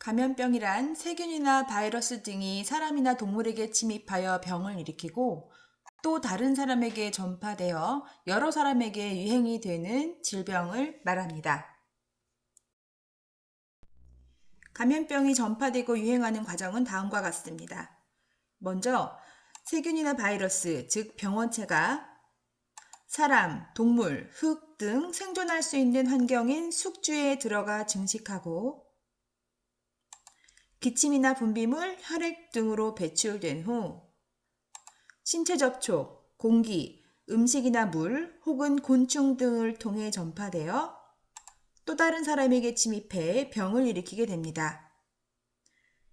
감염병이란 세균이나 바이러스 등이 사람이나 동물에게 침입하여 병을 일으키고 또 다른 사람에게 전파되어 여러 사람에게 유행이 되는 질병을 말합니다. 감염병이 전파되고 유행하는 과정은 다음과 같습니다. 먼저 세균이나 바이러스, 즉 병원체가 사람, 동물, 흙 등 생존할 수 있는 환경인 숙주에 들어가 증식하고 기침이나 분비물, 혈액 등으로 배출된 후 신체 접촉, 공기, 음식이나 물 혹은 곤충 등을 통해 전파되어 또 다른 사람에게 침입해 병을 일으키게 됩니다.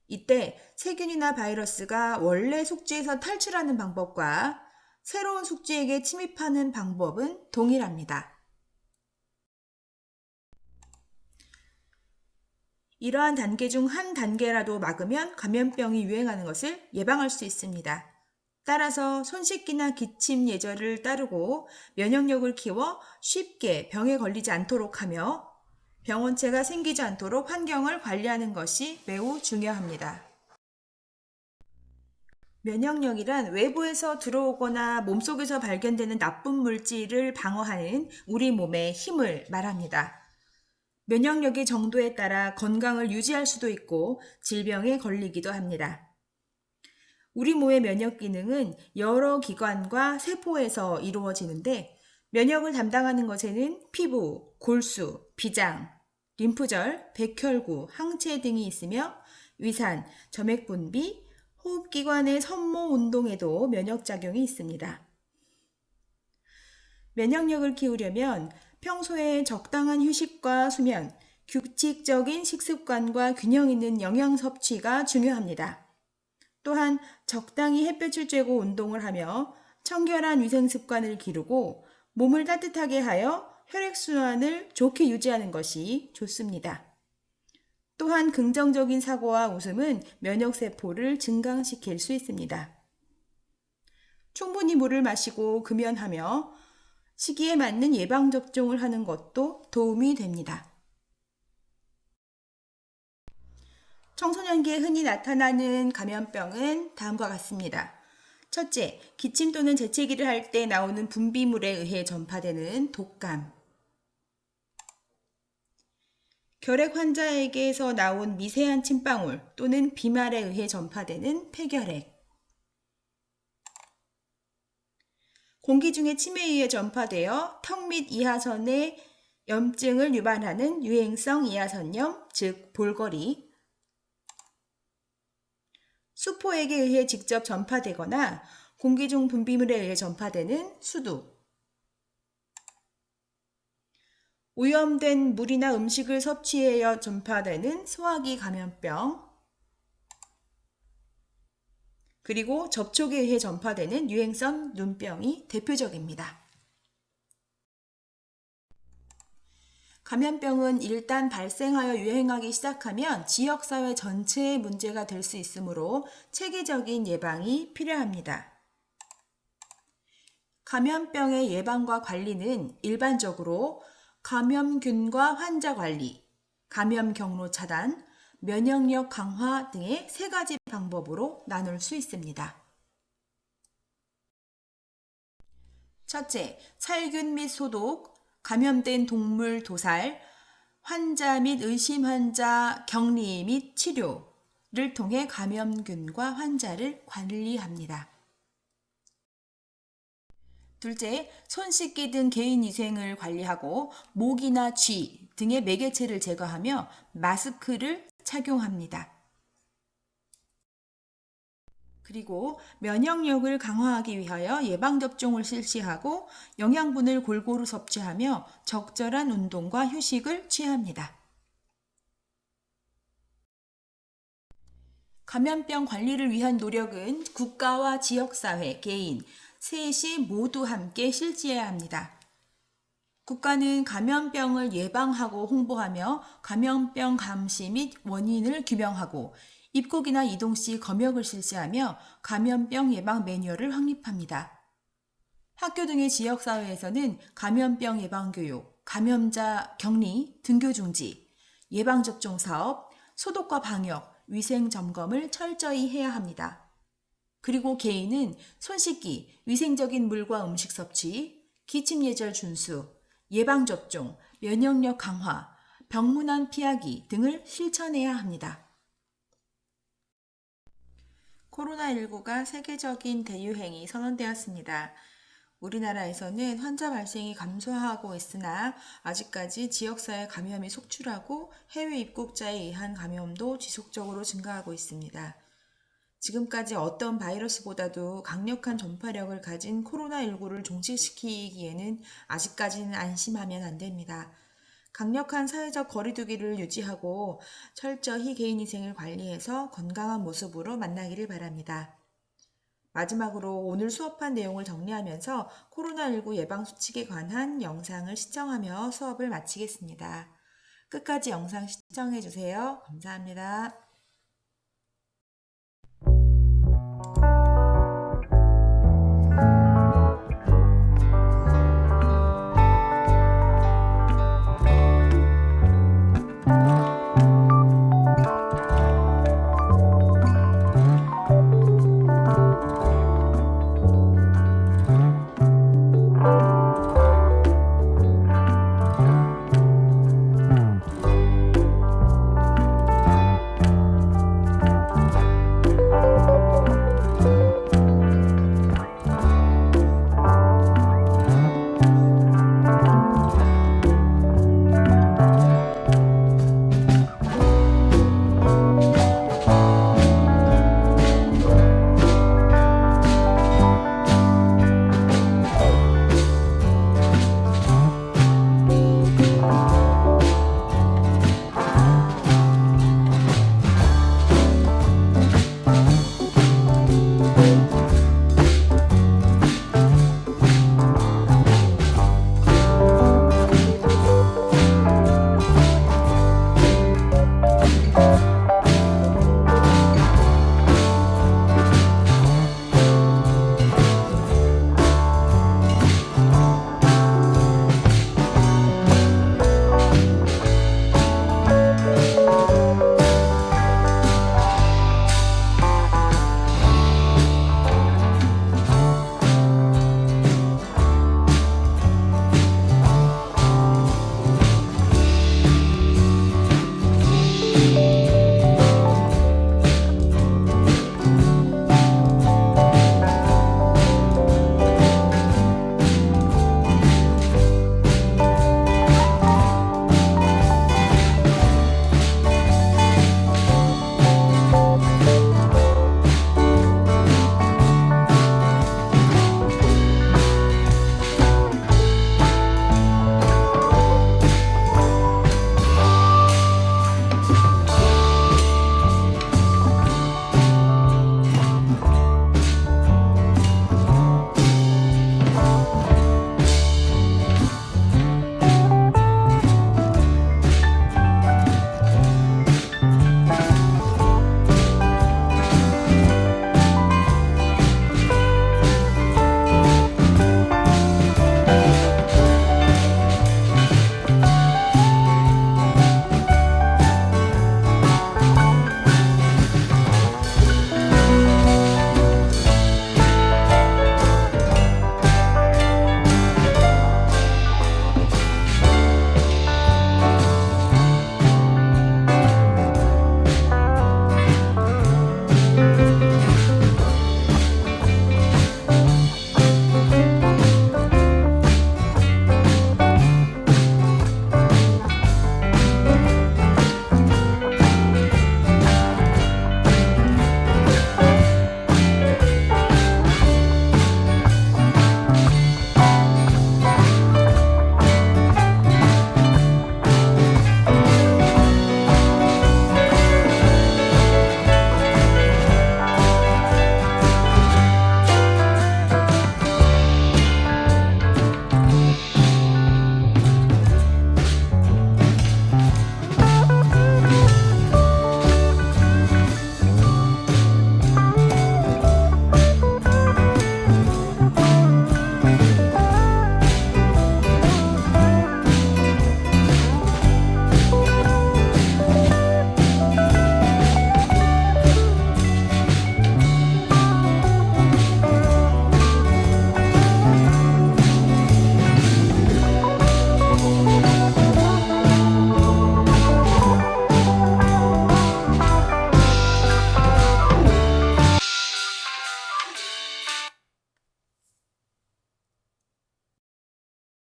이때 세균이나 바이러스가 원래 숙주에서 탈출하는 방법과 새로운 숙주에게 침입하는 방법은 동일합니다. 이러한 단계 중 한 단계라도 막으면 감염병이 유행하는 것을 예방할 수 있습니다. 따라서 손 씻기나 기침 예절을 따르고 면역력을 키워 쉽게 병에 걸리지 않도록 하며 병원체가 생기지 않도록 환경을 관리하는 것이 매우 중요합니다. 면역력이란 외부에서 들어오거나 몸속에서 발견되는 나쁜 물질을 방어하는 우리 몸의 힘을 말합니다. 면역력의 정도에 따라 건강을 유지할 수도 있고 질병에 걸리기도 합니다. 우리 몸의 면역 기능은 여러 기관과 세포에서 이루어지는데 면역을 담당하는 것에는 피부, 골수, 비장, 림프절, 백혈구, 항체 등이 있으며 위산, 점액 분비, 호흡기관의 섬모 운동에도 면역작용이 있습니다. 면역력을 키우려면 평소에 적당한 휴식과 수면, 규칙적인 식습관과 균형 있는 영양 섭취가 중요합니다. 또한 적당히 햇볕을 쬐고 운동을 하며 청결한 위생 습관을 기르고 몸을 따뜻하게 하여 혈액순환을 좋게 유지하는 것이 좋습니다. 또한 긍정적인 사고와 웃음은 면역세포를 증강시킬 수 있습니다. 충분히 물을 마시고 금연하며 시기에 맞는 예방접종을 하는 것도 도움이 됩니다. 청소년기에 흔히 나타나는 감염병은 다음과 같습니다. 첫째, 기침 또는 재채기를 할 때 나오는 분비물에 의해 전파되는 독감. 결핵 환자에게서 나온 미세한 침방울 또는 비말에 의해 전파되는 폐결핵. 공기 중에 침에 의해 전파되어 턱 및 이하선에 염증을 유발하는 유행성 이하선염, 즉 볼거리. 수포액에 의해 직접 전파되거나 공기 중 분비물에 의해 전파되는 수두. 오염된 물이나 음식을 섭취하여 전파되는 소화기 감염병. 그리고 접촉에 의해 전파되는 유행성 눈병이 대표적입니다. 감염병은 일단 발생하여 유행하기 시작하면 지역사회 전체의 문제가 될 수 있으므로 체계적인 예방이 필요합니다. 감염병의 예방과 관리는 일반적으로 감염균과 환자 관리, 감염 경로 차단, 면역력 강화 등의 세 가지 방법으로 나눌 수 있습니다. 첫째, 살균 및 소독, 감염된 동물 도살, 환자 및 의심 환자 격리 및 치료를 통해 감염균과 환자를 관리합니다. 둘째, 손 씻기 등 개인위생을 관리하고 모기나 쥐 등의 매개체를 제거하며 마스크를 착용합니다. 그리고 면역력을 강화하기 위하여 예방접종을 실시하고 영양분을 골고루 섭취하며 적절한 운동과 휴식을 취합니다. 감염병 관리를 위한 노력은 국가와 지역사회, 개인, 셋이 모두 함께 실시해야 합니다. 국가는 감염병을 예방하고 홍보하며 감염병 감시 및 원인을 규명하고 입국이나 이동 시 검역을 실시하며 감염병 예방 매뉴얼을 확립합니다. 학교 등의 지역사회에서는 감염병 예방 교육, 감염자 격리, 등교 중지, 예방접종 사업, 소독과 방역, 위생 점검을 철저히 해야 합니다. 그리고 개인은 손 씻기, 위생적인 물과 음식 섭취, 기침 예절 준수, 예방접종, 면역력 강화, 병문안 피하기 등을 실천해야 합니다. 코로나19가 세계적인 대유행이 선언되었습니다. 우리나라에서는 환자 발생이 감소하고 있으나 아직까지 지역사회 감염이 속출하고 해외 입국자에 의한 감염도 지속적으로 증가하고 있습니다. 지금까지 어떤 바이러스보다도 강력한 전파력을 가진 코로나19를 종식시키기에는 아직까지는 안심하면 안 됩니다. 강력한 사회적 거리두기를 유지하고 철저히 개인위생을 관리해서 건강한 모습으로 만나기를 바랍니다. 마지막으로 오늘 수업한 내용을 정리하면서 코로나19 예방수칙에 관한 영상을 시청하며 수업을 마치겠습니다. 끝까지 영상 시청해주세요. 감사합니다.